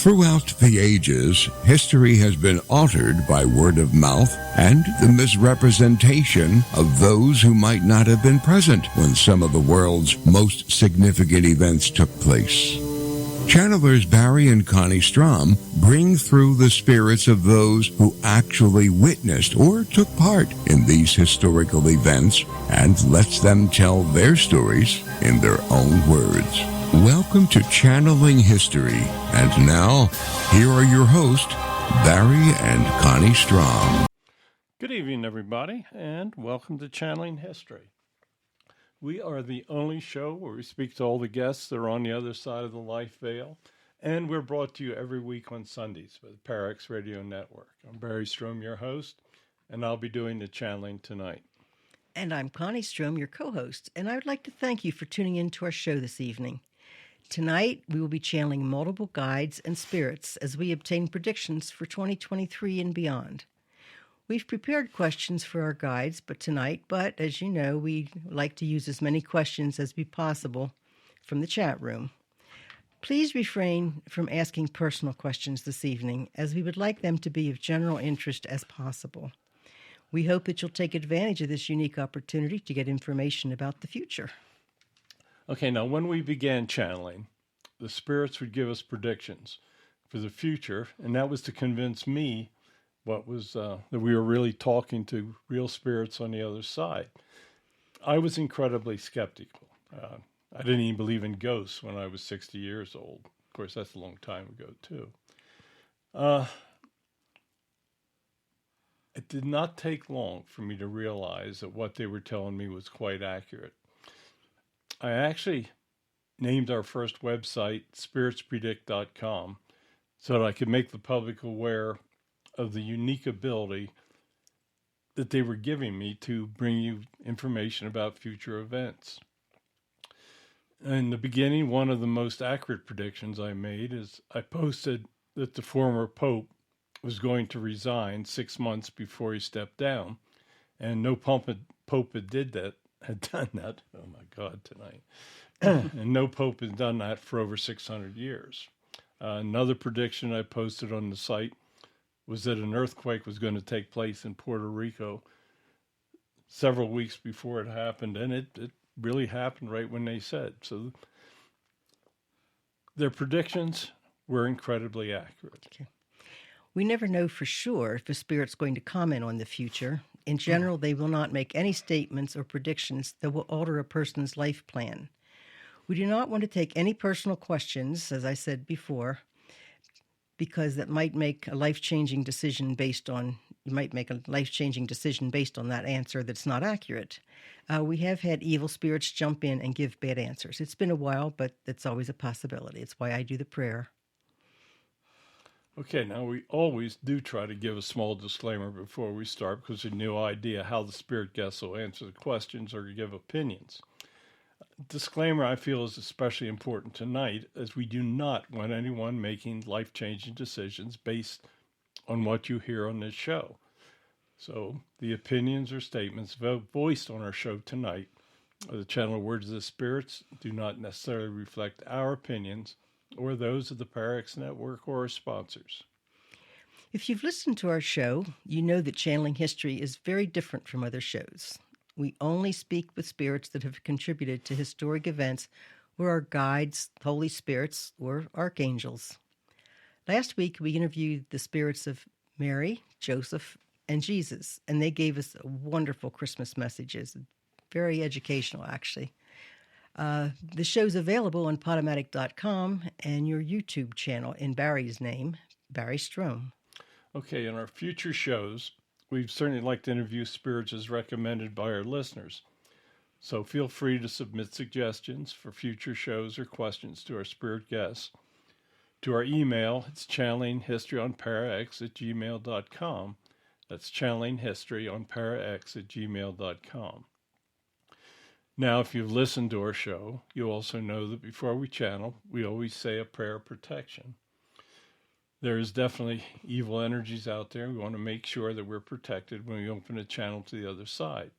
Throughout the ages, history has been altered by word of mouth and the misrepresentation of those who might not have been present when some of the world's most significant events took place. Channelers Barry and Connie Strohm bring through the spirits of those who actually witnessed or took part in these historical events and lets them tell their stories in their own words. Welcome to Channeling History. And now, here are your hosts, Barry and Connie Strohm. Good evening, everybody, and welcome to Channeling History. We are the only show where we speak to all the guests that are on the other side of the life veil, and we're brought to you every week on Sundays by the Parax Radio Network. I'm Barry Strohm, your host, and I'll be doing the channeling tonight. And I'm Connie Strohm, your co-host, and I would like to thank you for tuning in to our show this evening. Tonight, we will be channeling multiple guides and spirits as we obtain predictions for 2023 and beyond. We've prepared questions for our guides tonight, but as you know, we like to use as many questions as be possible from the chat room. Please refrain from asking personal questions this evening, as we would like them to be of general interest as possible. We hope that you'll take advantage of this unique opportunity to get information about the future. Okay, now when we began channeling, the spirits would give us predictions for the future, and that was to convince me that we were really talking to real spirits on the other side. I was incredibly skeptical. I didn't even believe in ghosts when I was 60 years old. Of course, that's a long time ago, too. It did not take long for me to realize that what they were telling me was quite accurate. I actually named our first website spiritspredict.com so that I could make the public aware of the unique ability that they were giving me to bring you information about future events. In the beginning, one of the most accurate predictions I made is I posted that the former Pope was going to resign 6 months before he stepped down, and no Pope had done that. Oh my God, tonight. And no Pope has done that for over 600 years. Another prediction I posted on the site was that an earthquake was going to take place in Puerto Rico several weeks before it happened, and it really happened right when they said. So their predictions were incredibly accurate. Okay. We never know for sure if a spirit's going to comment on the future. In general, they will not make any statements or predictions that will alter a person's life plan. We do not want to take any personal questions, as I said before, because that might make a life-changing decision based on that answer that's not accurate. We have had evil spirits jump in and give bad answers. It's been a while, but it's always a possibility. It's why I do the prayer. Okay, now we always do try to give a small disclaimer before we start because we have no idea how the spirit guests will answer the questions or give opinions. Disclaimer I feel is especially important tonight, as we do not want anyone making life-changing decisions based on what you hear on this show. So the opinions or statements voiced on our show tonight or the channel Words of the Spirits do not necessarily reflect our opinions or those of the Parax Network or our sponsors. If you've listened to our show, you know that Channeling History is very different from other shows. We only speak with spirits that have contributed to historic events or are guides, holy spirits, or archangels. Last week, we interviewed the spirits of Mary, Joseph, and Jesus, and they gave us wonderful Christmas messages. Very educational, actually. The show's available on Podomatic.com and your YouTube channel in Barry's name, Barry Strohm. Okay, in our future shows, we'd certainly like to interview spirits as recommended by our listeners. So feel free to submit suggestions for future shows or questions to our spirit guests. To our email, it's channelinghistoryontparax@gmail.com. That's channelinghistoryontparax@gmail.com. Now, if you've listened to our show, you also know that before we channel, we always say a prayer of protection. There is definitely evil energies out there. We want to make sure that we're protected when we open a channel to the other side.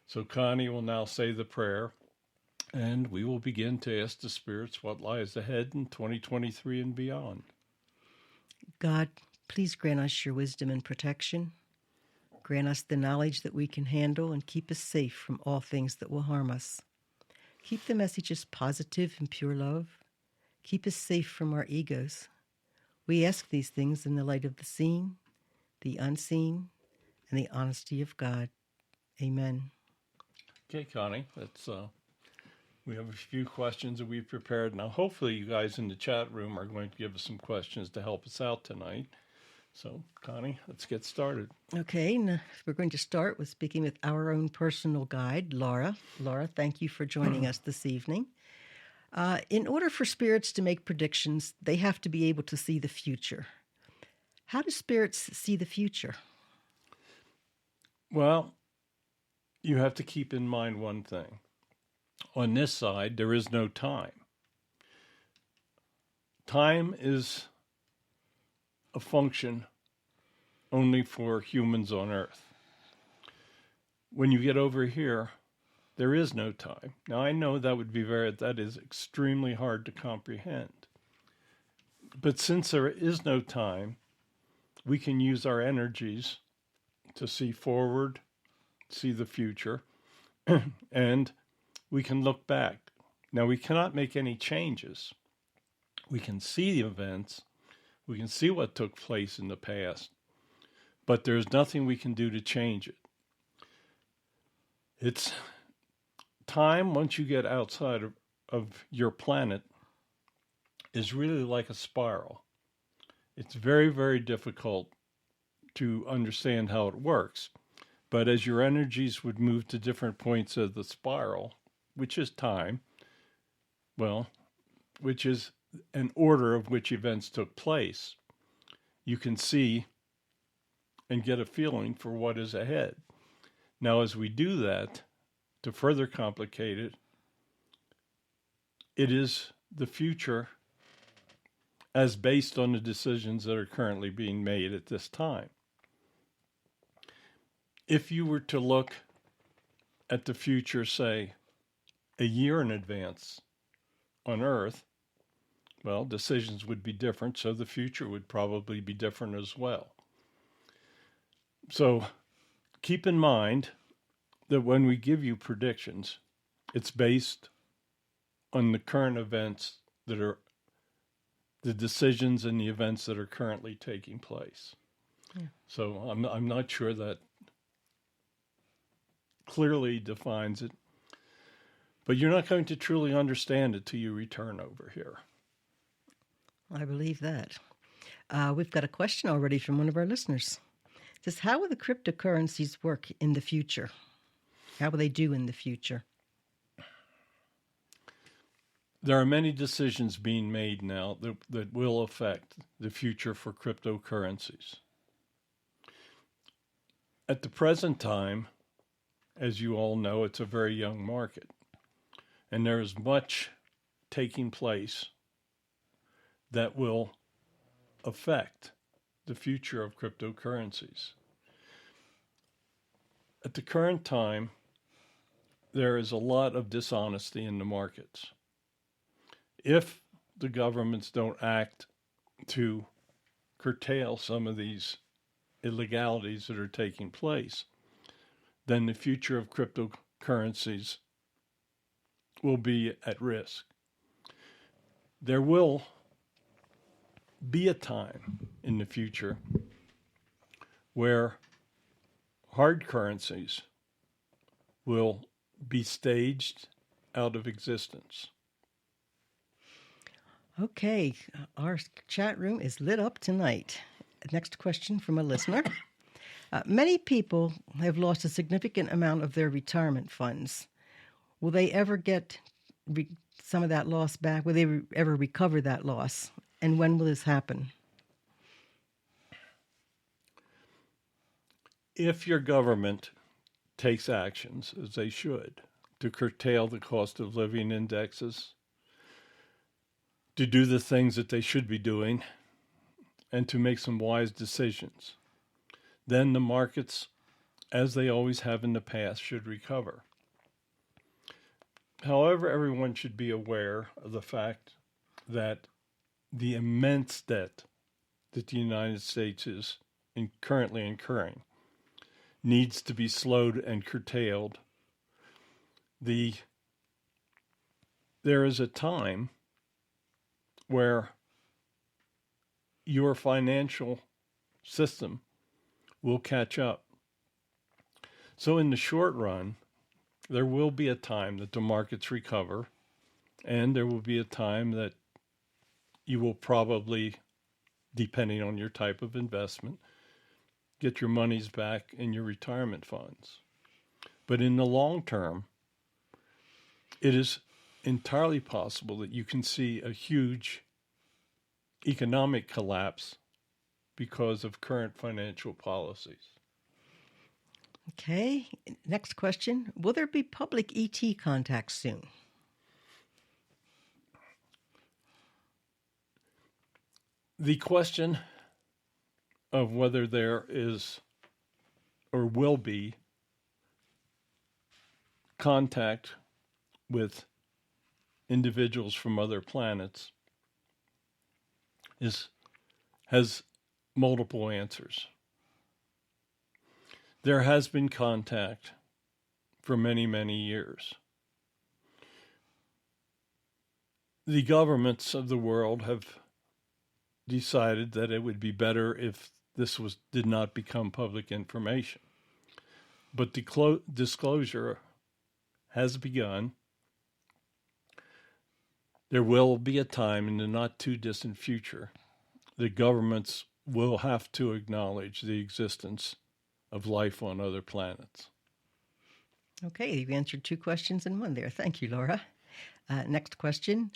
So Connie will now say the prayer, and we will begin to ask the spirits what lies ahead in 2023 and beyond. God, please grant us your wisdom and protection. Grant us the knowledge that we can handle and keep us safe from all things that will harm us. Keep the messages positive and pure love. Keep us safe from our egos. We ask these things in the light of the seen, the unseen, and the honesty of God. Amen. Okay, Connie, we have a few questions that we've prepared. Now, hopefully you guys in the chat room are going to give us some questions to help us out tonight. So, Connie, let's get started. Okay, now we're going to start with speaking with our own personal guide, Laura. Laura, thank you for joining us this evening. In order for spirits to make predictions, they have to be able to see the future. How do spirits see the future? Well, you have to keep in mind one thing. On this side, there is no time. Time is a function only for humans on Earth. When you get over here, there is no time. Now, I know that is extremely hard to comprehend. But since there is no time, we can use our energies to see forward, see the future, and we can look back. Now, we cannot make any changes. We can see the events, we can see what took place in the past, but there's nothing we can do to change it. It's time, once you get outside of your planet, is really like a spiral. It's very, very difficult to understand how it works. But as your energies would move to different points of the spiral, which is time, which is an order of which events took place, you can see and get a feeling for what is ahead. Now, as we do that, to further complicate it, it is the future as based on the decisions that are currently being made at this time. If you were to look at the future, say, a year in advance on Earth, well, decisions would be different, so the future would probably be different as well. So keep in mind that when we give you predictions, it's based on the current events that are the decisions and the events that are currently taking place. Yeah. So I'm not sure that clearly defines it, but you're not going to truly understand it till you return over here. I believe that. We've got a question already from one of our listeners. It says, how will the cryptocurrencies work in the future? How will they do in the future? There are many decisions being made now that will affect the future for cryptocurrencies. At the present time, as you all know, it's a very young market, and there is much taking place that will affect the future of cryptocurrencies. At the current time, there is a lot of dishonesty in the markets. If the governments don't act to curtail some of these illegalities that are taking place, then the future of cryptocurrencies will be at risk. There will be a time in the future where hard currencies will be staged out of existence. Okay, our chat room is lit up tonight. Next question from a listener. Many people have lost a significant amount of their retirement funds. Will they ever get some of that loss back? Will they ever recover that loss? And when will this happen? If your government takes actions, as they should, to curtail the cost of living indexes, to do the things that they should be doing, and to make some wise decisions, then the markets, as they always have in the past, should recover. However, everyone should be aware of the fact that the immense debt that the United States is currently incurring needs to be slowed and curtailed. There is a time where your financial system will catch up. So in the short run, there will be a time that the markets recover, and there will be a time that you will probably, depending on your type of investment, get your monies back in your retirement funds. But in the long term, it is entirely possible that you can see a huge economic collapse because of current financial policies. Okay, next question. Will there be public ET contacts soon? The question of whether there is or will be contact with individuals from other planets has multiple answers. There has been contact for many, many years. The governments of the world have decided that it would be better if this did not become public information. But the disclosure has begun. There will be a time in the not too distant future that governments will have to acknowledge the existence of life on other planets. Okay, you've answered two questions in one there. Thank you, Laura. Next question.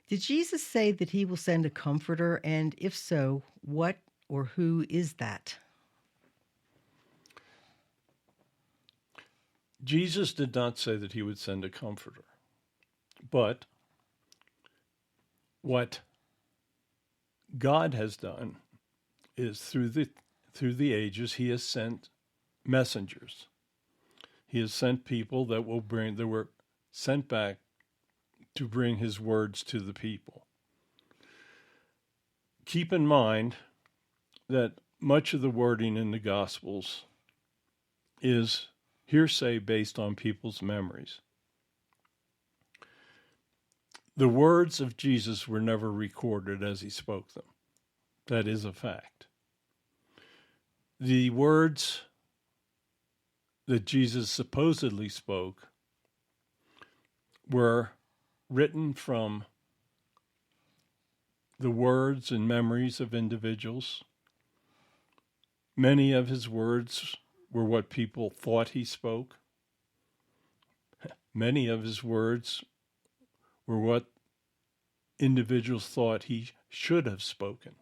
Did Jesus say that he will send a comforter? And if so, what or who is that? Jesus did not say that he would send a comforter. But what God has done is through the ages, he has sent messengers. He has sent people that were sent back to bring his words to the people. Keep in mind that much of the wording in the Gospels is hearsay based on people's memories. The words of Jesus were never recorded as he spoke them. That is a fact. The words that Jesus supposedly spoke were written from the words and memories of individuals. Many of his words were what people thought he spoke. Many of his words were what individuals thought he should have spoken.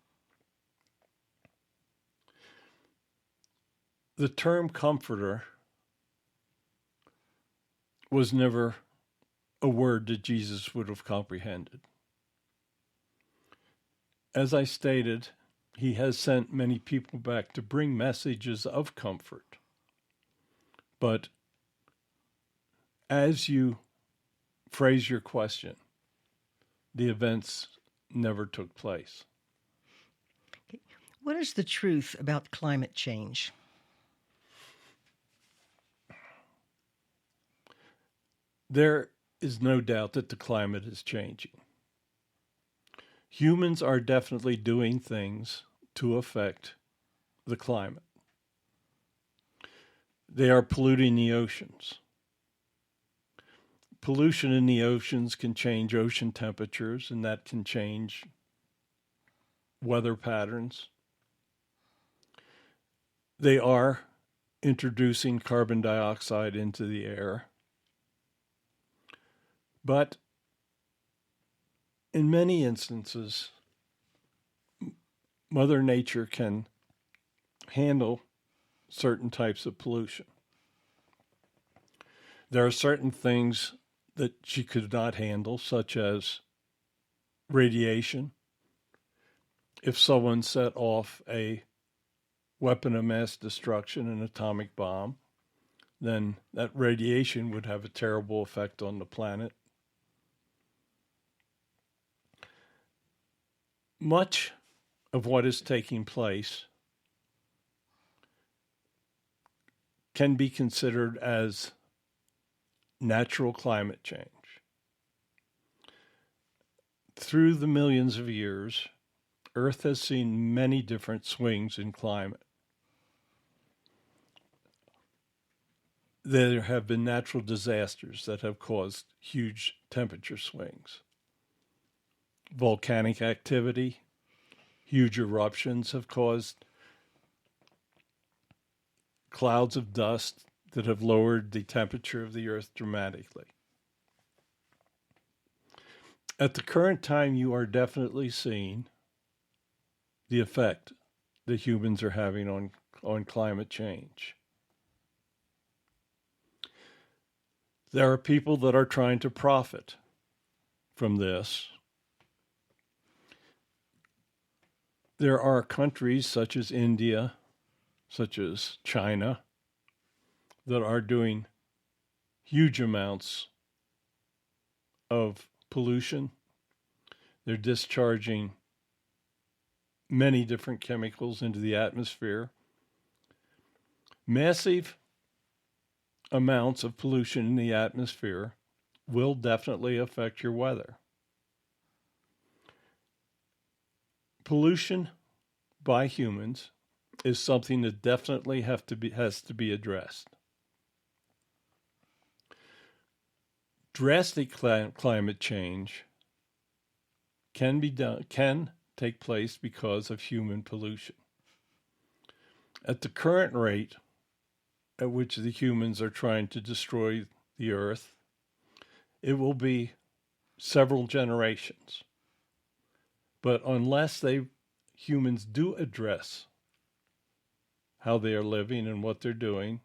The term comforter was never a word that Jesus would have comprehended. As I stated, he has sent many people back to bring messages of comfort. But as you phrase your question, the events never took place. What is the truth about climate change? There is no doubt that the climate is changing. Humans are definitely doing things to affect the climate. They are polluting the oceans. Pollution in the oceans can change ocean temperatures, and that can change weather patterns. They are introducing carbon dioxide into the air. But in many instances, Mother Nature can handle certain types of pollution. There are certain things that she could not handle, such as radiation. If someone set off a weapon of mass destruction, an atomic bomb, then that radiation would have a terrible effect on the planet. Much of what is taking place can be considered as natural climate change. Through the millions of years, Earth has seen many different swings in climate. There have been natural disasters that have caused huge temperature swings. Volcanic activity, huge eruptions have caused clouds of dust that have lowered the temperature of the Earth dramatically. At the current time, you are definitely seeing the effect that humans are having on climate change. There are people that are trying to profit from this. There are countries such as India, such as China, that are doing huge amounts of pollution. They're discharging many different chemicals into the atmosphere. Massive amounts of pollution in the atmosphere will definitely affect your weather. Pollution by humans is something that definitely has to be addressed. Drastic climate change can take place because of human pollution. At the current rate at which the humans are trying to destroy the earth, it will be several generations. But unless humans do address how they are living and what they're doing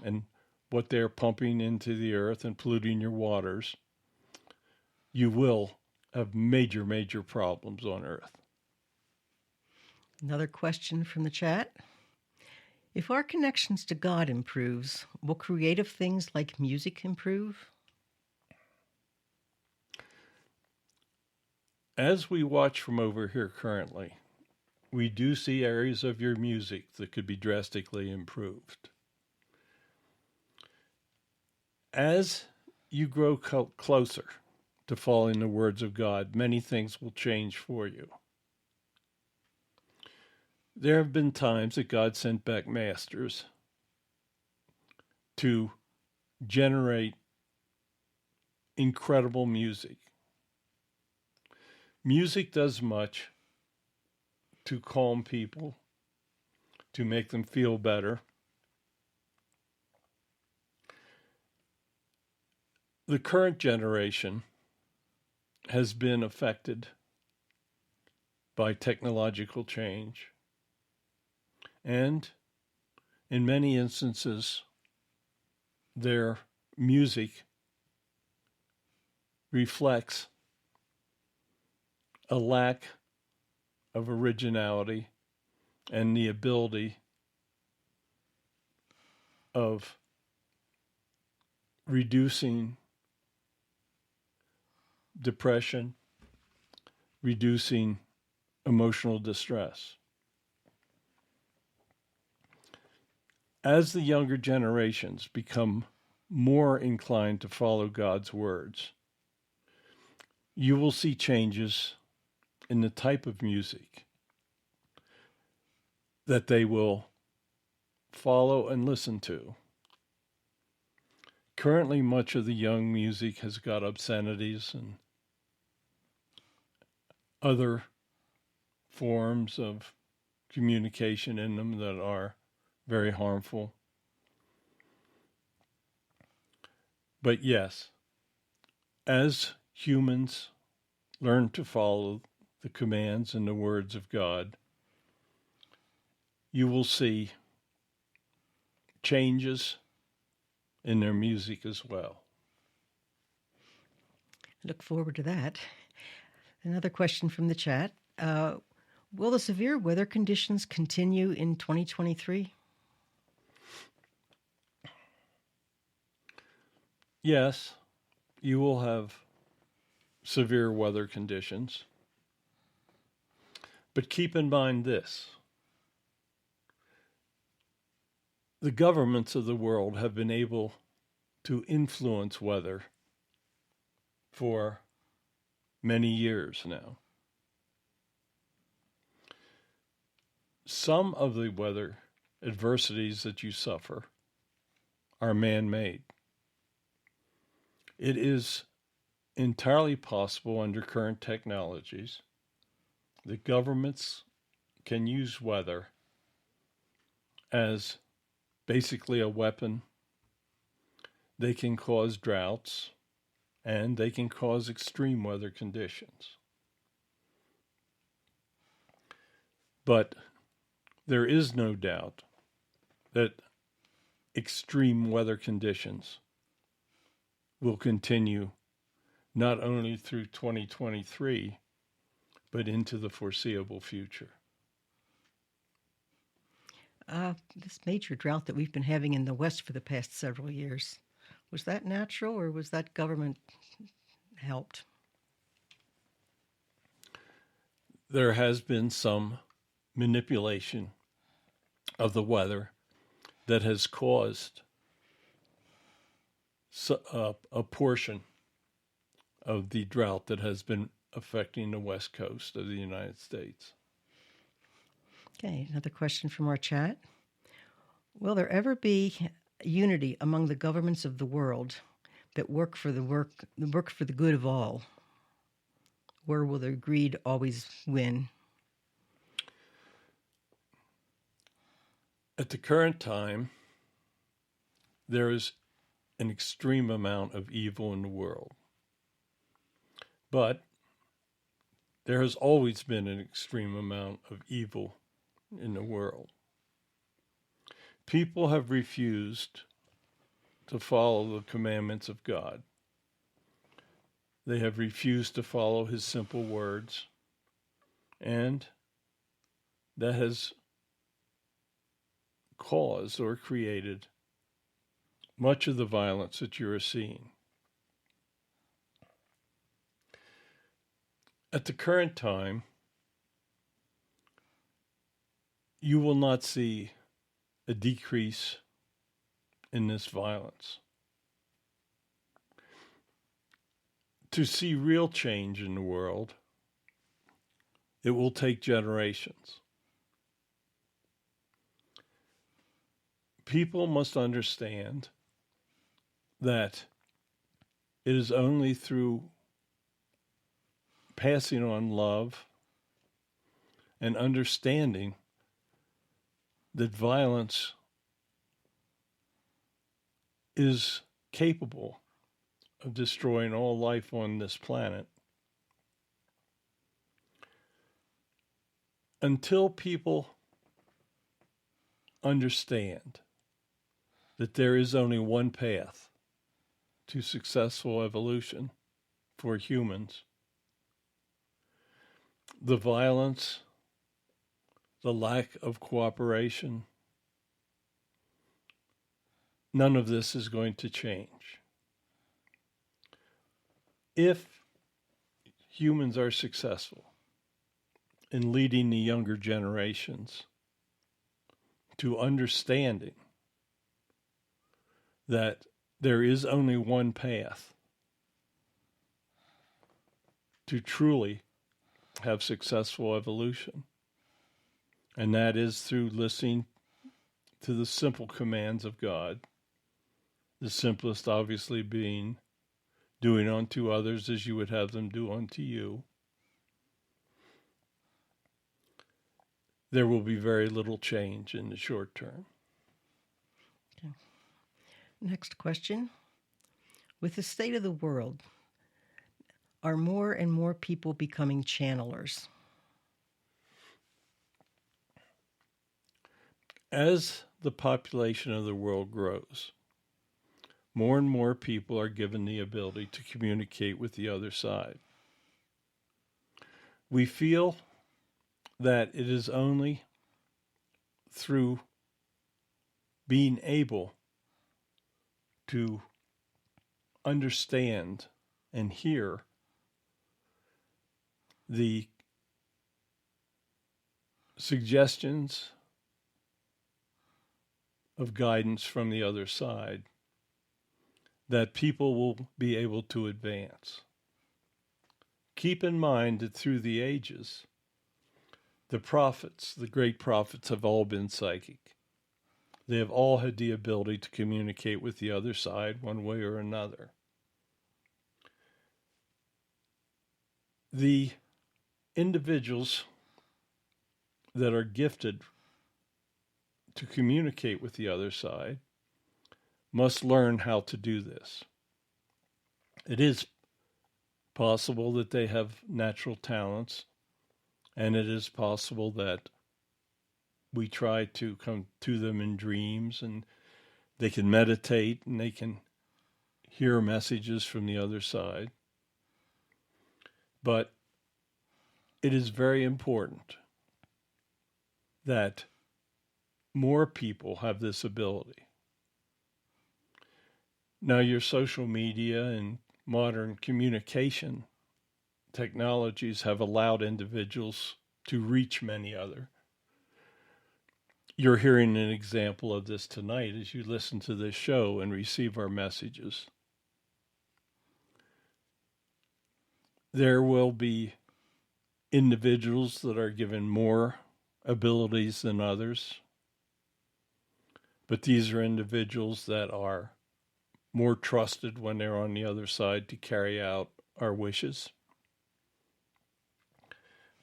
and what they're pumping into the earth and polluting your waters, you will have major, major problems on Earth. Another question from the chat. If our connections to God improves, will creative things like music improve? As we watch from over here currently, we do see areas of your music that could be drastically improved. As you grow closer to following the words of God, many things will change for you. There have been times that God sent back masters to generate incredible music. Music does much to calm people, to make them feel better. The current generation has been affected by technological change, and in many instances, their music reflects a lack of originality and the ability of reducing depression, reducing emotional distress. As the younger generations become more inclined to follow God's words, you will see changes in the type of music that they will follow and listen to. Currently, much of the young music has got obscenities and other forms of communication in them that are very harmful. But yes, as humans learn to follow the commands and the words of God, you will see changes in their music as well. Look forward to that. Another question from the chat. Will the severe weather conditions continue in 2023? Yes, you will have severe weather conditions. But keep in mind this. The governments of the world have been able to influence weather for many years now. Some of the weather adversities that you suffer are man-made. It is entirely possible under current technologies that governments can use weather as basically a weapon. They can cause droughts and they can cause extreme weather conditions. But there is no doubt that extreme weather conditions will continue not only through 2023, but into the foreseeable future. This major drought that we've been having in the West for the past several years, was that natural or was that government helped? There has been some manipulation of the weather that has caused a portion of the drought that has been affecting the west coast of the United States. Okay, another question from our chat. Will there ever be unity among the governments of the world that work for the good of all? Or will their greed always win? At the current time, there is an extreme amount of evil in the world. But there has always been an extreme amount of evil in the world. People have refused to follow the commandments of God. They have refused to follow his simple words, and that has caused or created much of the violence that you are seeing. At the current time, you will not see a decrease in this violence. To see real change in the world, it will take generations. People must understand that it is only through passing on love and understanding that violence is capable of destroying all life on this planet. Until people understand that there is only one path to successful evolution for humans, the violence, the lack of cooperation, none of this is going to change. If humans are successful in leading the younger generations to understanding that there is only one path to truly have successful evolution, and that is through listening to the simple commands of God, the simplest obviously being doing unto others as you would have them do unto you. There will be very little change in the short term. Okay. Next question. With the state of the world, are more and more people becoming channelers? As the population of the world grows, more and more people are given the ability to communicate with the other side. We feel that it is only through being able to understand and hear the suggestions of guidance from the other side that people will be able to advance. Keep in mind that through the ages, the prophets, the great prophets, have all been psychic. They have all had the ability to communicate with the other side one way or another. The individuals that are gifted to communicate with the other side must learn how to do this. It is possible that they have natural talents, and it is possible that we try to come to them in dreams, and they can meditate and they can hear messages from the other side. But it is very important that more people have this ability. Now, your social media and modern communication technologies have allowed individuals to reach many other. You're hearing an example of this tonight as you listen to this show and receive our messages. There will be individuals that are given more abilities than others, but these are individuals that are more trusted when they're on the other side to carry out our wishes.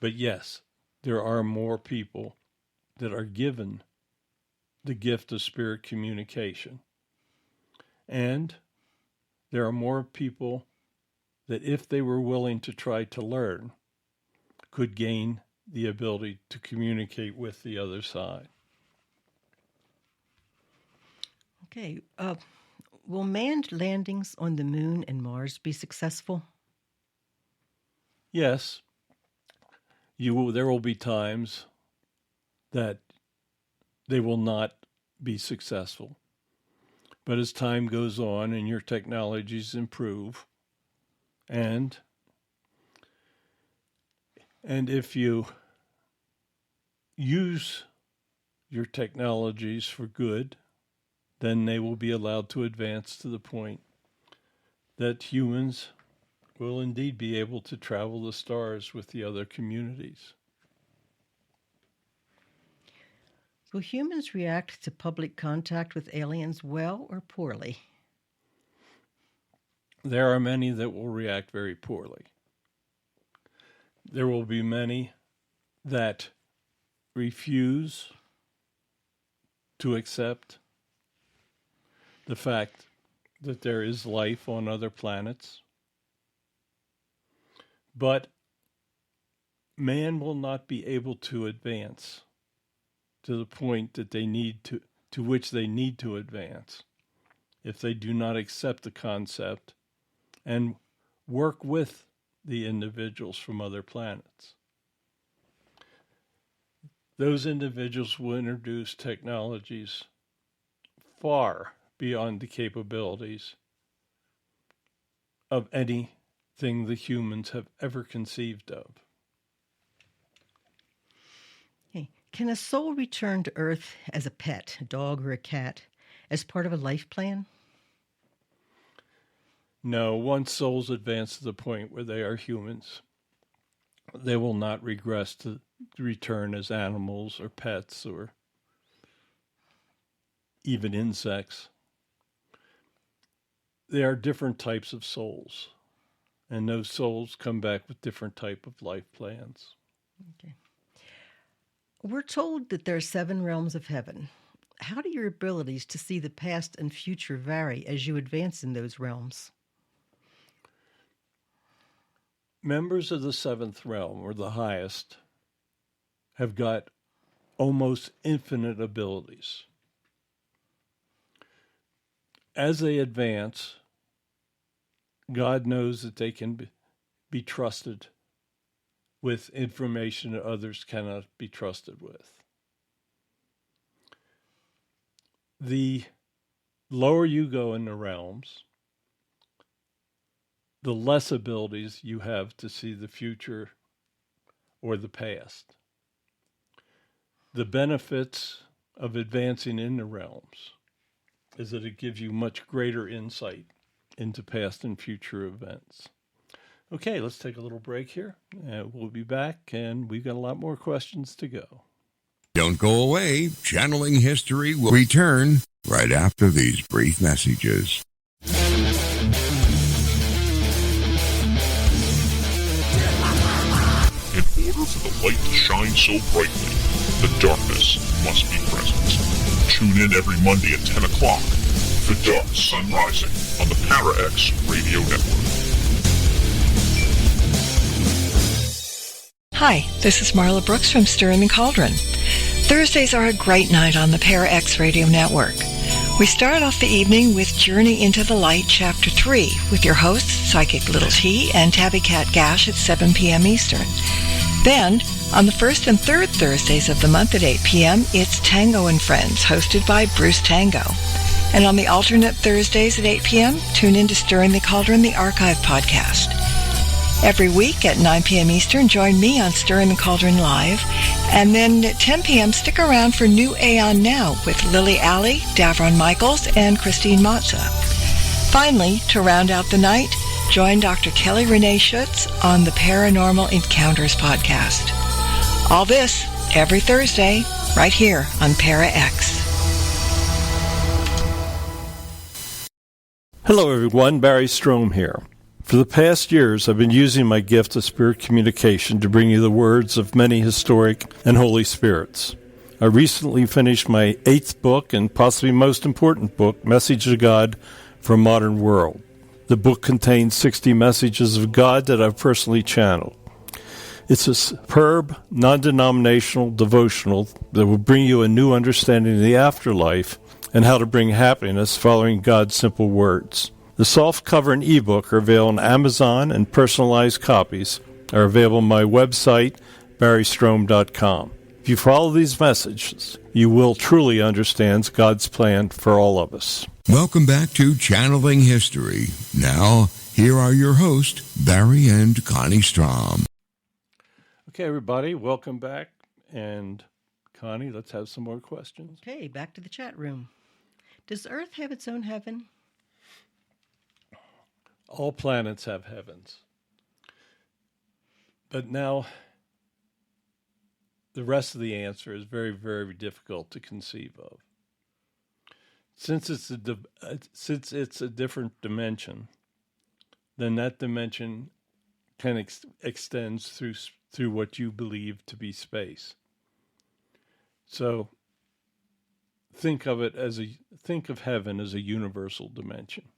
But yes, there are more people that are given the gift of spirit communication. And there are more people that, if they were willing to try to learn, could gain the ability to communicate with the other side. Okay. Will manned landings on the moon and Mars be successful? Yes, there will be times that they will not be successful. But as time goes on and your technologies improve, and if you use your technologies for good, then they will be allowed to advance to the point that humans will indeed be able to travel the stars with the other communities. Will humans react to public contact with aliens well or poorly? There are many that will react very poorly. There will be many that refuse to accept the fact that there is life on other planets. But man will not be able to advance to the point that they need to which they need to advance if they do not accept the concept and work with the individuals from other planets. Those individuals will introduce technologies far beyond the capabilities of anything the humans have ever conceived of. Okay. Can a soul return to Earth as a pet, a dog or a cat, as part of a life plan? No, once souls advance to the point where they are humans, they will not regress to return as animals or pets or even insects. There are different types of souls, and those souls come back with different type of life plans. Okay. We're told that there are 7 realms of heaven. How do your abilities to see the past and future vary as you advance in those realms? Members of the 7th realm, or the highest, have got almost infinite abilities. As they advance, God knows that they can be trusted with information that others cannot be trusted with. The lower you go in the realms, the less abilities you have to see the future or the past. The benefits of advancing in the realms is that it gives you much greater insight into past and future events. Okay, let's take a little break here. We'll be back, and we've got a lot more questions to go. Don't go away. Channeling History will return right after these brief messages. In order for the light to shine so brightly, the darkness must be present. Tune in every Monday at 10 o'clock for Dark Sun Rising on the Para-X Radio Network. Hi, this is Marla Brooks from Stirring the Cauldron. Thursdays are a great night on the Para-X Radio Network. We start off the evening with Journey into the Light, Chapter 3, with your hosts, Psychic Little T and Tabby Cat Gash at 7 p.m. Eastern. Then, on the first and third Thursdays of the month at 8 p.m., it's Tango and Friends, hosted by Bruce Tango. And on the alternate Thursdays at 8 p.m., tune in to Stirring the Cauldron, the Archive podcast. Every week at 9 p.m. Eastern, join me on Stirring the Cauldron Live. And then at 10 p.m., stick around for New Aeon Now with Lily Alley, Davron Michaels, and Christine Matza. Finally, to round out the night, join Dr. Kelly Renee Schutz on the Paranormal Encounters podcast. All this every Thursday, right here on Para-X. Hello, everyone. Barry Strohm here. For the past years, I've been using my gift of spirit communication to bring you the words of many historic and holy spirits. I recently finished my 8th book and possibly most important book, Message of God for a Modern World. The book contains 60 messages of God that I've personally channeled. It's a superb, non-denominational devotional that will bring you a new understanding of the afterlife and how to bring happiness following God's simple words. The softcover and ebook are available on Amazon, and personalized copies are available on my website, barrystrom.com. If you follow these messages, you will truly understand God's plan for all of us. Welcome back to Channeling History. Now, here are your hosts, Barry and Connie Strohm. Okay, everybody, welcome back. And Connie, let's have some more questions. Okay, back to the chat room. Does Earth have its own heaven? All planets have heavens. But now, the rest of the answer is very, very difficult to conceive of. Since it's a different dimension, then that dimension can extends through what you believe to be space. So think of heaven as a universal dimension.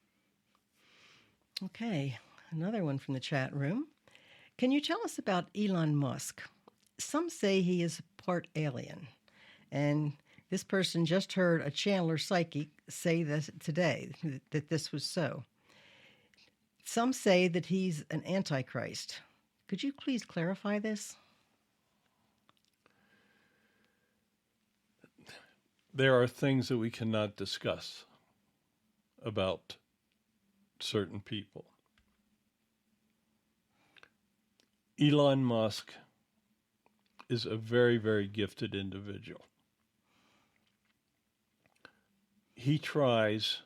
Okay, another one from the chat room. Can you tell us about Elon Musk? Some say he is part alien, and this person just heard a channeler psychic say this today, that this was so. Some say that he's an antichrist. Could you please clarify this? There are things that we cannot discuss about certain people. Elon Musk is a very, very gifted individual. He tries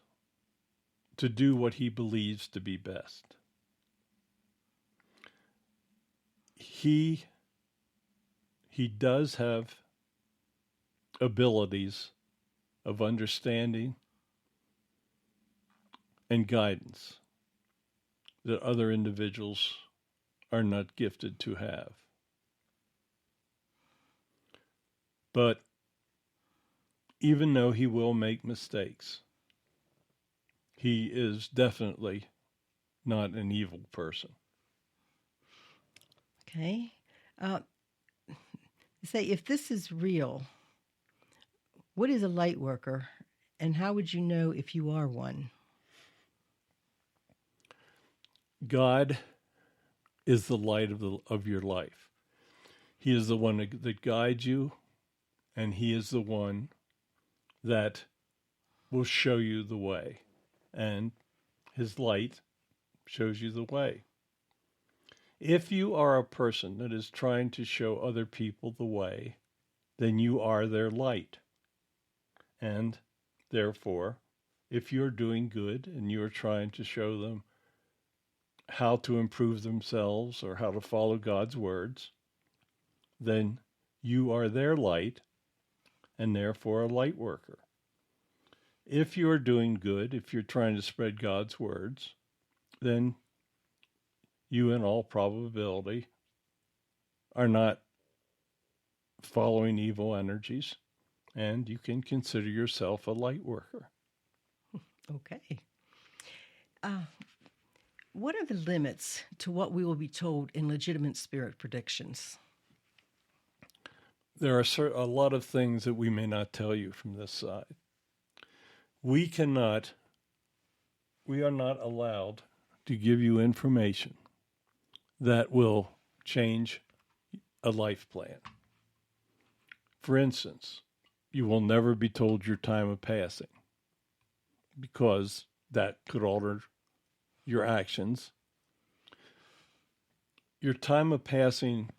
to do what he believes to be best. He does have abilities of understanding and guidance that other individuals are not gifted to have. But even though he will make mistakes, he is definitely not an evil person. Okay. Say, if this is real, what is a light worker, and how would you know if you are one? God is the light of your life. He is the one that guides you, and he is the one that will show you the way. And his light shows you the way. If you are a person that is trying to show other people the way, then you are their light. And therefore, if you're doing good and you're trying to show them how to improve themselves or how to follow God's words, then you are their light and therefore a light worker. If you're doing good, if you're trying to spread God's words, then you, in all probability, are not following evil energies, and you can consider yourself a light worker. Okay. What are the limits to what we will be told in legitimate spirit predictions? There are a lot of things that we may not tell you from this side. We are not allowed to give you information that will change a life plan. For instance, you will never be told your time of passing, because that could alter your actions. Your time of passing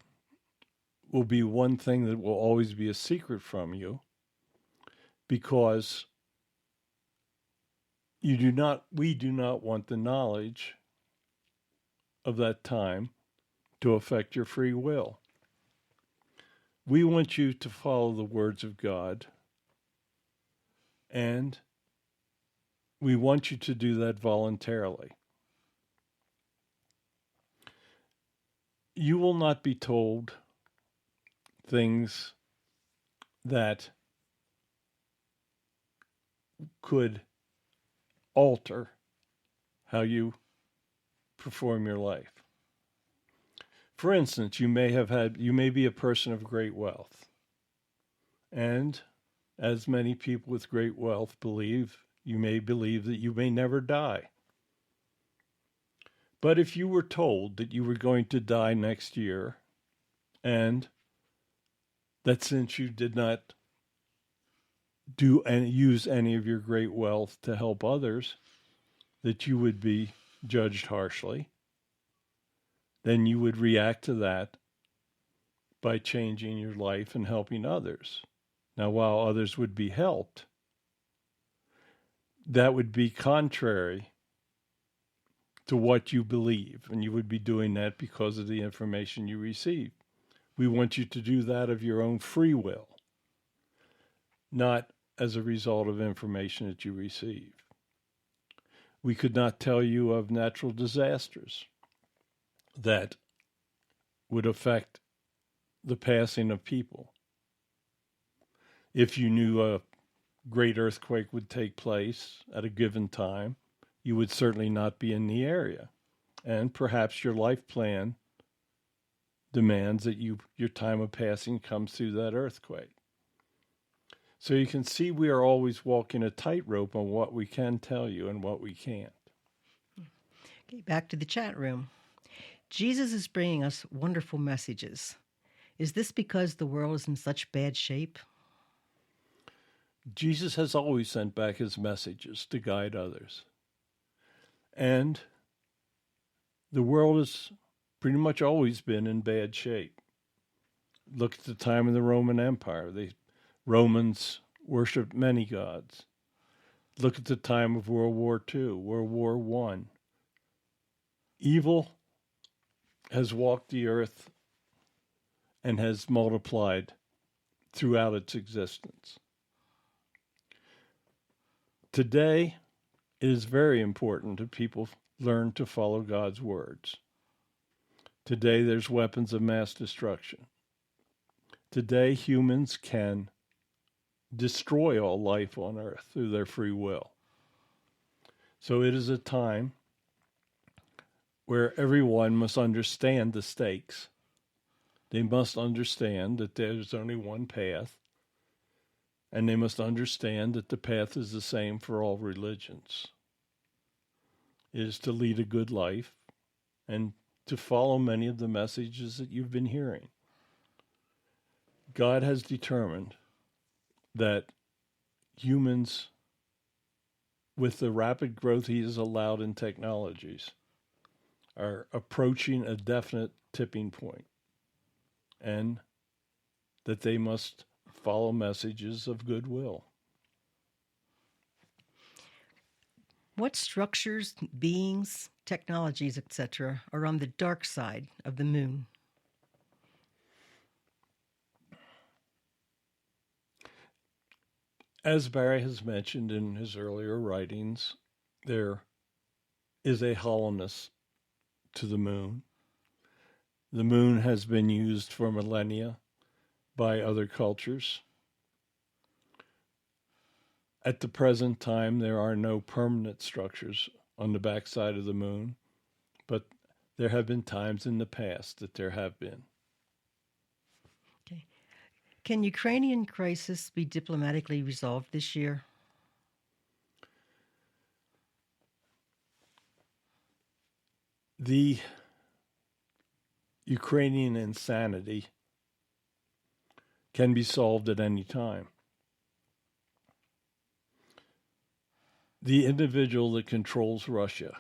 will be one thing that will always be a secret from you, because we do not want the knowledge of that time to affect your free will. We want you to follow the words of God, and we want you to do that voluntarily. You will not be told things that could alter how you perform your life. For instance, you may be a person of great wealth. And as many people with great wealth believe, you may believe that you may never die. But if you were told that you were going to die next year, and that since you did not do and use any of your great wealth to help others, that you would be judged harshly, then you would react to that by changing your life and helping others. Now, while others would be helped, that would be contrary to what you believe, and you would be doing that because of the information you receive. We want you to do that of your own free will, not as a result of information that you receive. We could not tell you of natural disasters that would affect the passing of people. If you knew a great earthquake would take place at a given time, you would certainly not be in the area. And perhaps your life plan demands that your time of passing comes through that earthquake. So you can see we are always walking a tightrope on what we can tell you and what we can't. Okay, back to the chat room. Jesus is bringing us wonderful messages. Is this because the world is in such bad shape? Jesus has always sent back his messages to guide others. And the world has pretty much always been in bad shape. Look at the time of the Roman Empire. The Romans worshipped many gods. Look at the time of World War II, World War I. Evil has walked the earth and has multiplied throughout its existence. Today, it is very important that people learn to follow God's words. Today, there's weapons of mass destruction. Today, humans can destroy all life on earth through their free will. So it is a time where everyone must understand the stakes. They must understand that there's only one path, and they must understand that the path is the same for all religions. It is to lead a good life and to follow many of the messages that you've been hearing. God has determined that humans, with the rapid growth he has allowed in technologies, are approaching a definite tipping point, and that they must follow messages of goodwill. What structures, beings, technologies, etc., are on the dark side of the moon? As Barry has mentioned in his earlier writings, there is a hollowness to the moon. The moon has been used for millennia by other cultures. At the present time, there are no permanent structures on the backside of the moon, but there have been times in the past that there have been. Okay. Can Ukrainian crisis be diplomatically resolved this year? The Ukrainian insanity can be solved at any time. The individual that controls Russia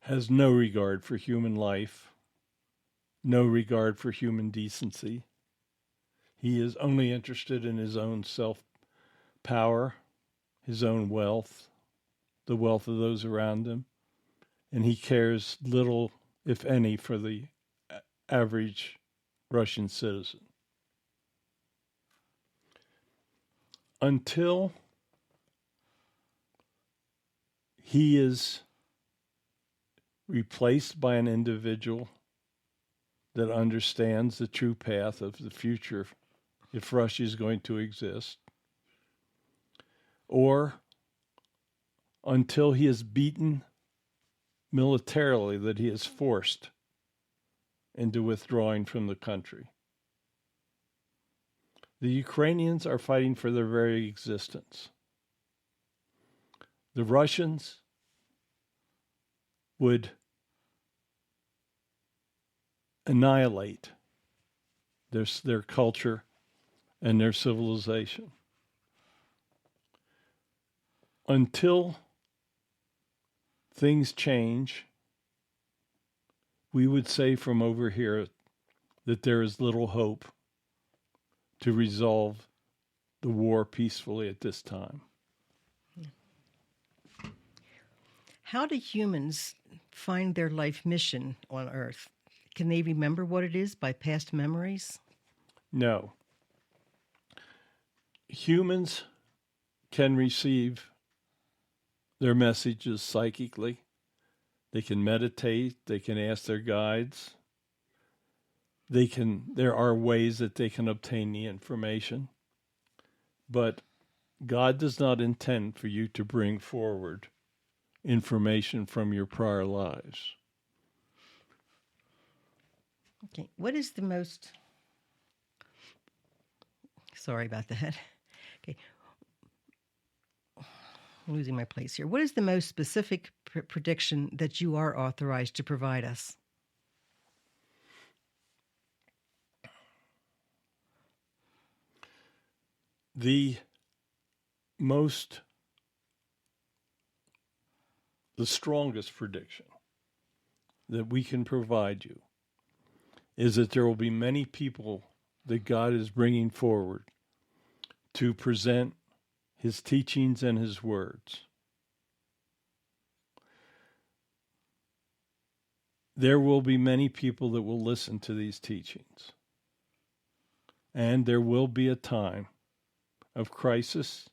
has no regard for human life, no regard for human decency. He is only interested in his own self-power, his own wealth, the wealth of those around him, and he cares little, if any, for the average Russian citizen. Until he is replaced by an individual that understands the true path of the future, if Russia is going to exist, or until he is beaten militarily, that he is forced into withdrawing from the country. The Ukrainians are fighting for their very existence. The Russians would annihilate their culture and their civilization. Until things change, we would say from over here that there is little hope to resolve the war peacefully at this time. How do humans find their life mission on Earth? Can they remember what it is by past memories? No. Humans can receive their messages psychically. They can meditate. They can ask their guides. There are ways that they can obtain the information. But God does not intend for you to bring forward information from your prior lives. Okay. What is the most... Sorry about that. Okay. I'm losing my place here. What is the most specific prediction that you are authorized to provide us? The strongest prediction that we can provide you is that there will be many people that God is bringing forward to present his teachings and his words. There will be many people that will listen to these teachings. And there will be a time of crisis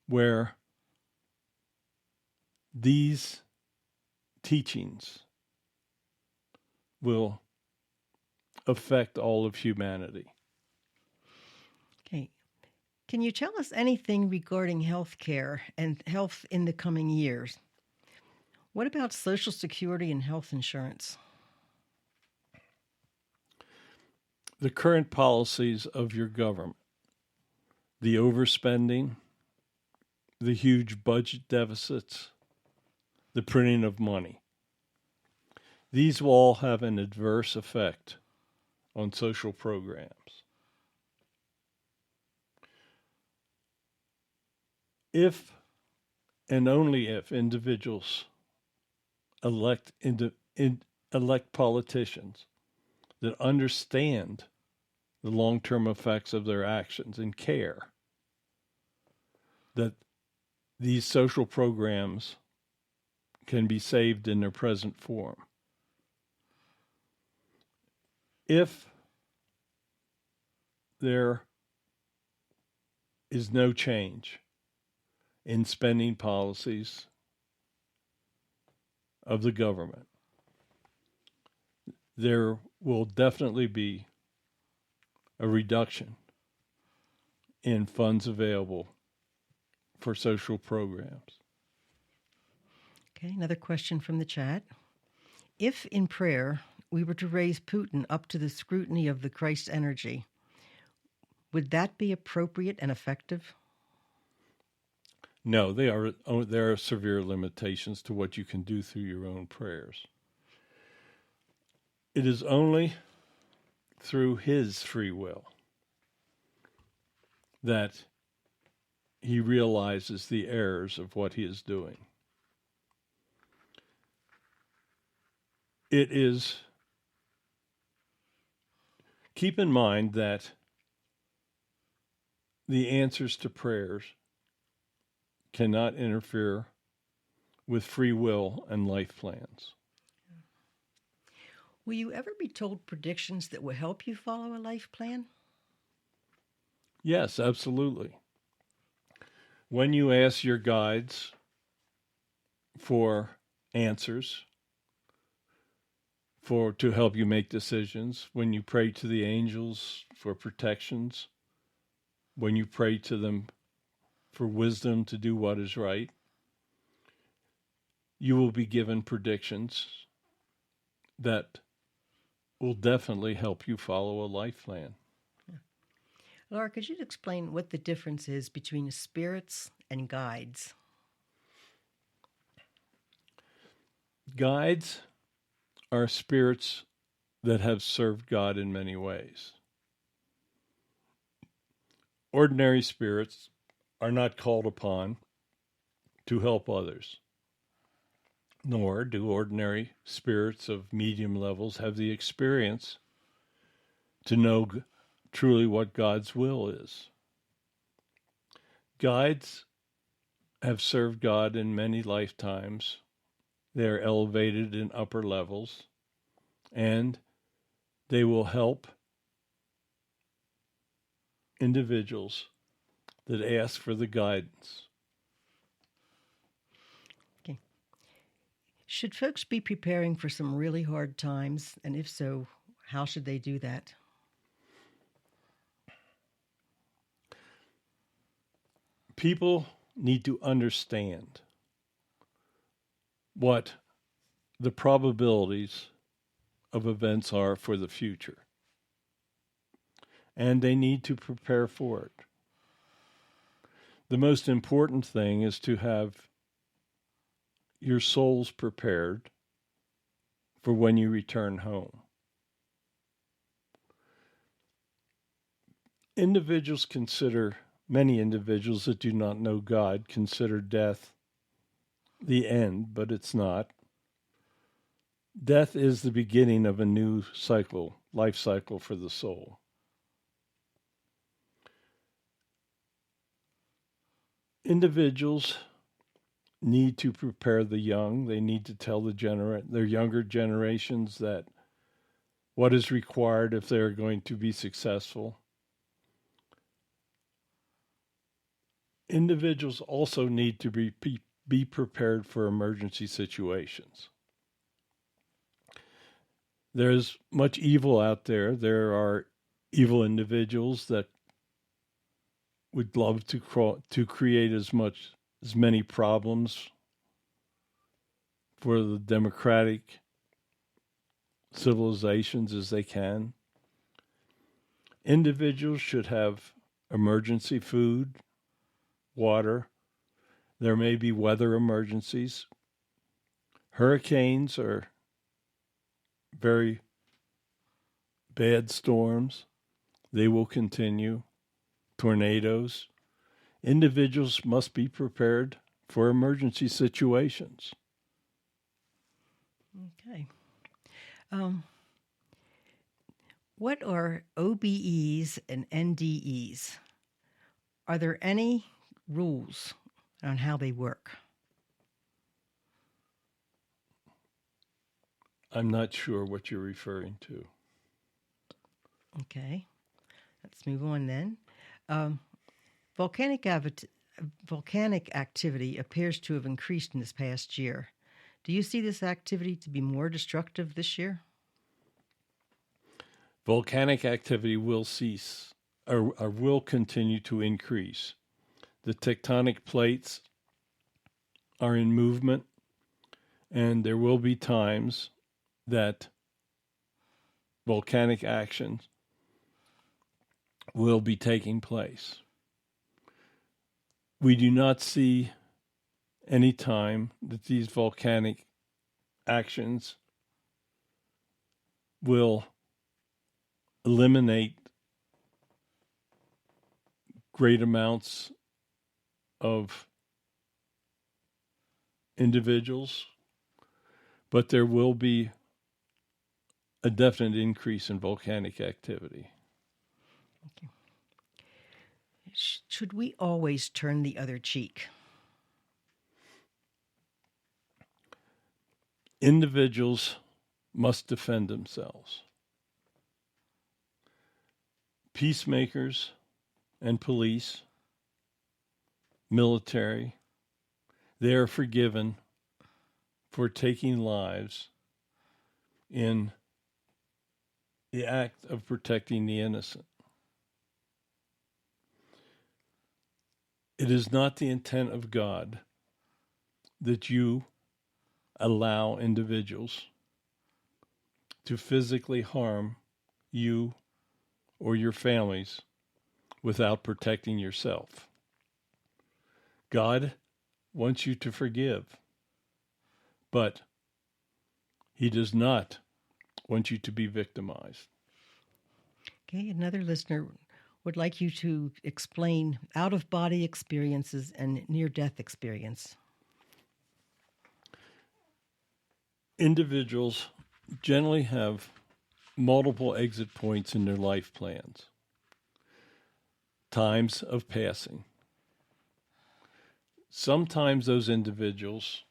where these teachings will affect all of humanity. Okay. Can you tell us anything regarding health care and health in the coming years? What about Social Security and health insurance? The current policies of your government, the overspending, the huge budget deficits, the printing of money, these will all have an adverse effect on social programs. If and only if individuals elect politicians that understand the long-term effects of their actions and care that these social programs can be saved in their present form. If there is no change in spending policies of the government, there will definitely be a reduction in funds available for social programs. Okay, another question from the chat. If in prayer we were to raise Putin up to the scrutiny of the Christ energy, would that be appropriate and effective? No, there are severe limitations to what you can do through your own prayers. It is only through his free will that he realizes the errors of what he is doing. It is, keep in mind that the answers to prayers cannot interfere with free will and life plans. Will you ever be told predictions that will help you follow a life plan? Yes, absolutely. When you ask your guides for answers, to help you make decisions, when you pray to the angels for protections, when you pray to them for wisdom to do what is right, you will be given predictions that will definitely help you follow a life plan. Laura, could you explain what the difference is between spirits and guides? Guides are spirits that have served God in many ways. Ordinary spirits are not called upon to help others, nor do ordinary spirits of medium levels have the experience to know truly what God's will is. Guides have served God in many lifetimes. They are elevated in upper levels, and they will help individuals that ask for the guidance. Okay. Should folks be preparing for some really hard times? And if so, how should they do that? People need to understand what the probabilities of events are for the future. And they need to prepare for it. The most important thing is to have your souls prepared for when you return home. Many individuals that do not know God consider death the end, but it's not. Death is the beginning of a new life cycle for the soul. Individuals need to prepare the young. They need to tell their younger generations that what is required if they're going to be successful. Individuals also need to be prepared for emergency situations. There's much evil out there. There are evil individuals that would love to create as many problems for the democratic civilizations as they can. Individuals should have emergency food, water. There may be weather emergencies. Hurricanes are very bad storms. They will continue. Tornadoes. Individuals must be prepared for emergency situations. Okay. What are OBEs and NDEs? Are there any rules on how they work? I'm not sure what you're referring to. Okay, let's move on then. Um, volcanic activity appears to have increased in this past year. Do you see this activity to be more destructive this year? Volcanic activity will cease or will continue to increase. The tectonic plates are in movement, and there will be times that volcanic actions will be taking place. We do not see any time that these volcanic actions will eliminate great amounts of individuals, but there will be a definite increase in volcanic activity. Okay. Should we always turn the other cheek? Individuals must defend themselves. Peacemakers and police, military, they are forgiven for taking lives in the act of protecting the innocent. It is not the intent of God that you allow individuals to physically harm you or your families without protecting yourself. God wants you to forgive, but He does not want you to be victimized. Okay, another listener would like you to explain out-of-body experiences and near-death experience. Individuals generally have multiple exit points in their life plans, times of passing. Sometimes those individuals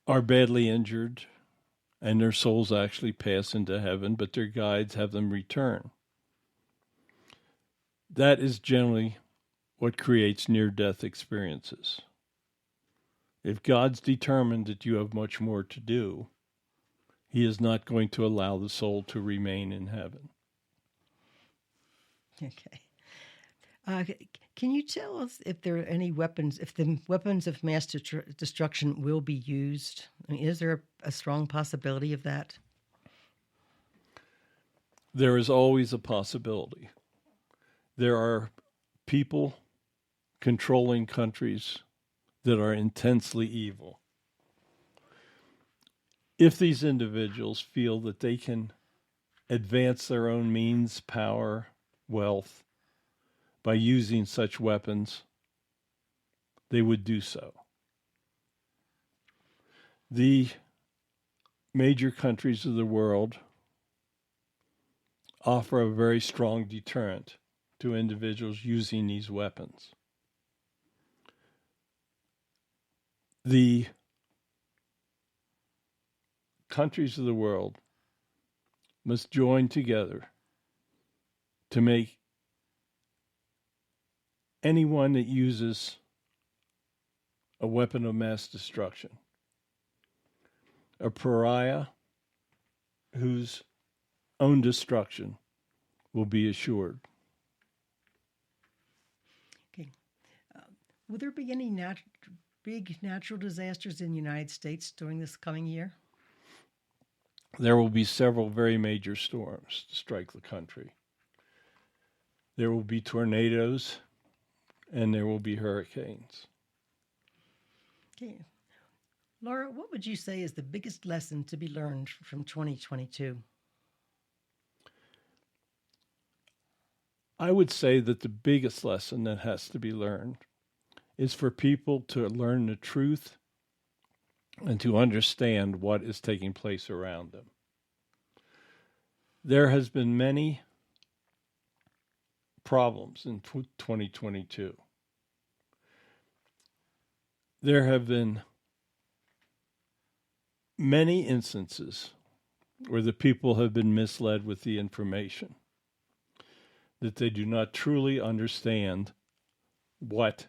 are badly injured and their souls actually pass into heaven, but their guides have them return. That is generally what creates near-death experiences. If God's determined that you have much more to do, He is not going to allow the soul to remain in heaven. Okay. Can you tell us if there are any weapons, if the weapons of mass destruction will be used? I mean, is there a strong possibility of that? There is always a possibility. There are people controlling countries that are intensely evil. If these individuals feel that they can advance their own means, power, wealth by using such weapons, they would do so. The major countries of the world offer a very strong deterrent to individuals using these weapons. The countries of the world must join together to make anyone that uses a weapon of mass destruction a pariah whose own destruction will be assured. Okay. Will there be any big natural disasters in the United States during this coming year? There will be several very major storms to strike the country. There will be tornadoes and there will be hurricanes. Okay. Laura, what would you say is the biggest lesson to be learned from 2022? I would say that the biggest lesson that has to be learned is for people to learn the truth and to understand what is taking place around them. There has been many problems in 2022. There have been many instances where the people have been misled with the information, that they do not truly understand what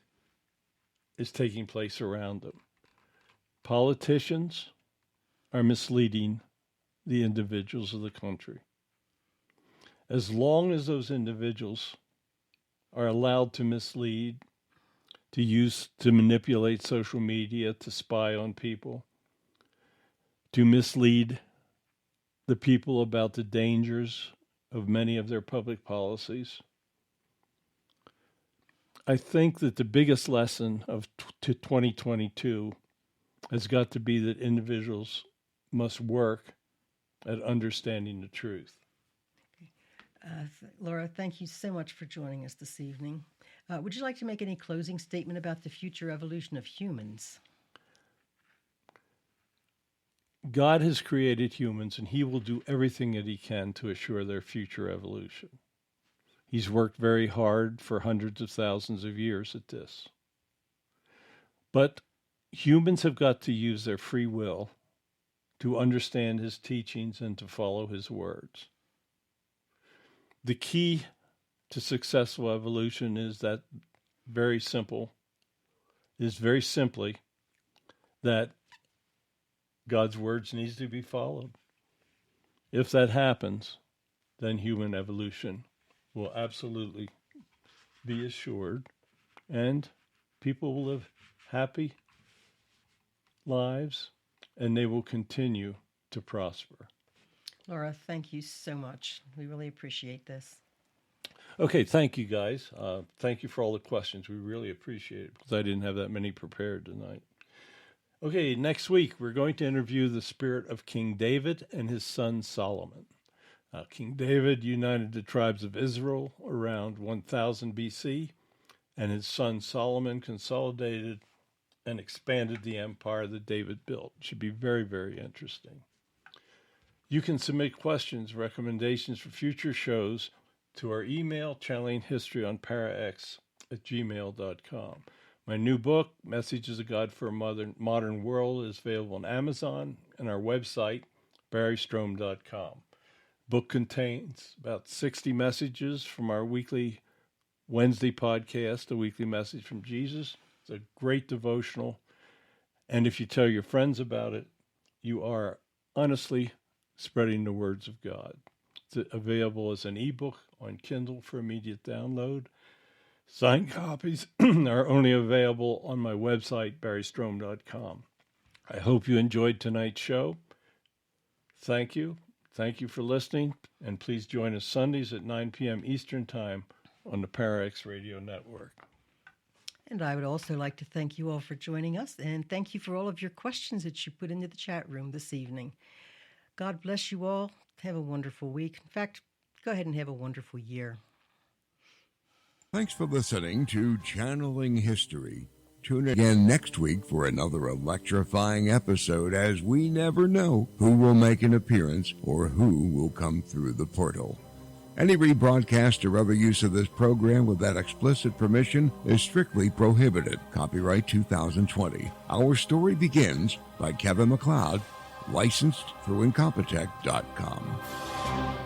is taking place around them. Politicians are misleading the individuals of the country. As long as those individuals are allowed to mislead, to manipulate social media, to spy on people, to mislead the people about the dangers of many of their public policies, I think that the biggest lesson of 2022 has got to be that individuals must work at understanding the truth. Laura, thank you so much for joining us this evening. Would you like to make any closing statement about the future evolution of humans? God has created humans, and he will do everything that he can to assure their future evolution. He's worked very hard for hundreds of thousands of years at this. But humans have got to use their free will to understand his teachings and to follow his words. The key to successful evolution is very simply that God's words needs to be followed. If that happens, then human evolution will absolutely be assured, and people will live happy lives, and they will continue to prosper. Laura, thank you so much. We really appreciate this. Okay, thank you, guys. Thank you for all the questions. We really appreciate it, because I didn't have that many prepared tonight. Okay, next week we're going to interview the spirit of King David and his son Solomon. King David united the tribes of Israel around 1000 BC, and his son Solomon consolidated and expanded the empire that David built. It should be very, very interesting. You can submit questions, recommendations for future shows to our email, channelinghistoryonparax@gmail.com. My new book, Messages of God for a Modern World, is available on Amazon and our website, barrystrohm.com. Book contains about 60 messages from our weekly Wednesday podcast, A Weekly Message from Jesus. It's a great devotional. And if you tell your friends about it, you are honestly spreading the words of God. It's available as an ebook on Kindle for immediate download. Signed copies are only available on my website, barrystrohm.com. I hope you enjoyed tonight's show. Thank you. Thank you for listening, and please join us Sundays at 9 p.m. Eastern Time on the Parax Radio Network. And I would also like to thank you all for joining us, and thank you for all of your questions that you put into the chat room this evening. God bless you all. Have a wonderful week. In fact, go ahead and have a wonderful year. Thanks for listening to Channeling History. Tune in again next week for another electrifying episode, as we never know who will make an appearance or who will come through the portal. Any rebroadcast or other use of this program without explicit permission is strictly prohibited. Copyright 2020. Our Story Begins by Kevin MacLeod, licensed through Incompetech.com.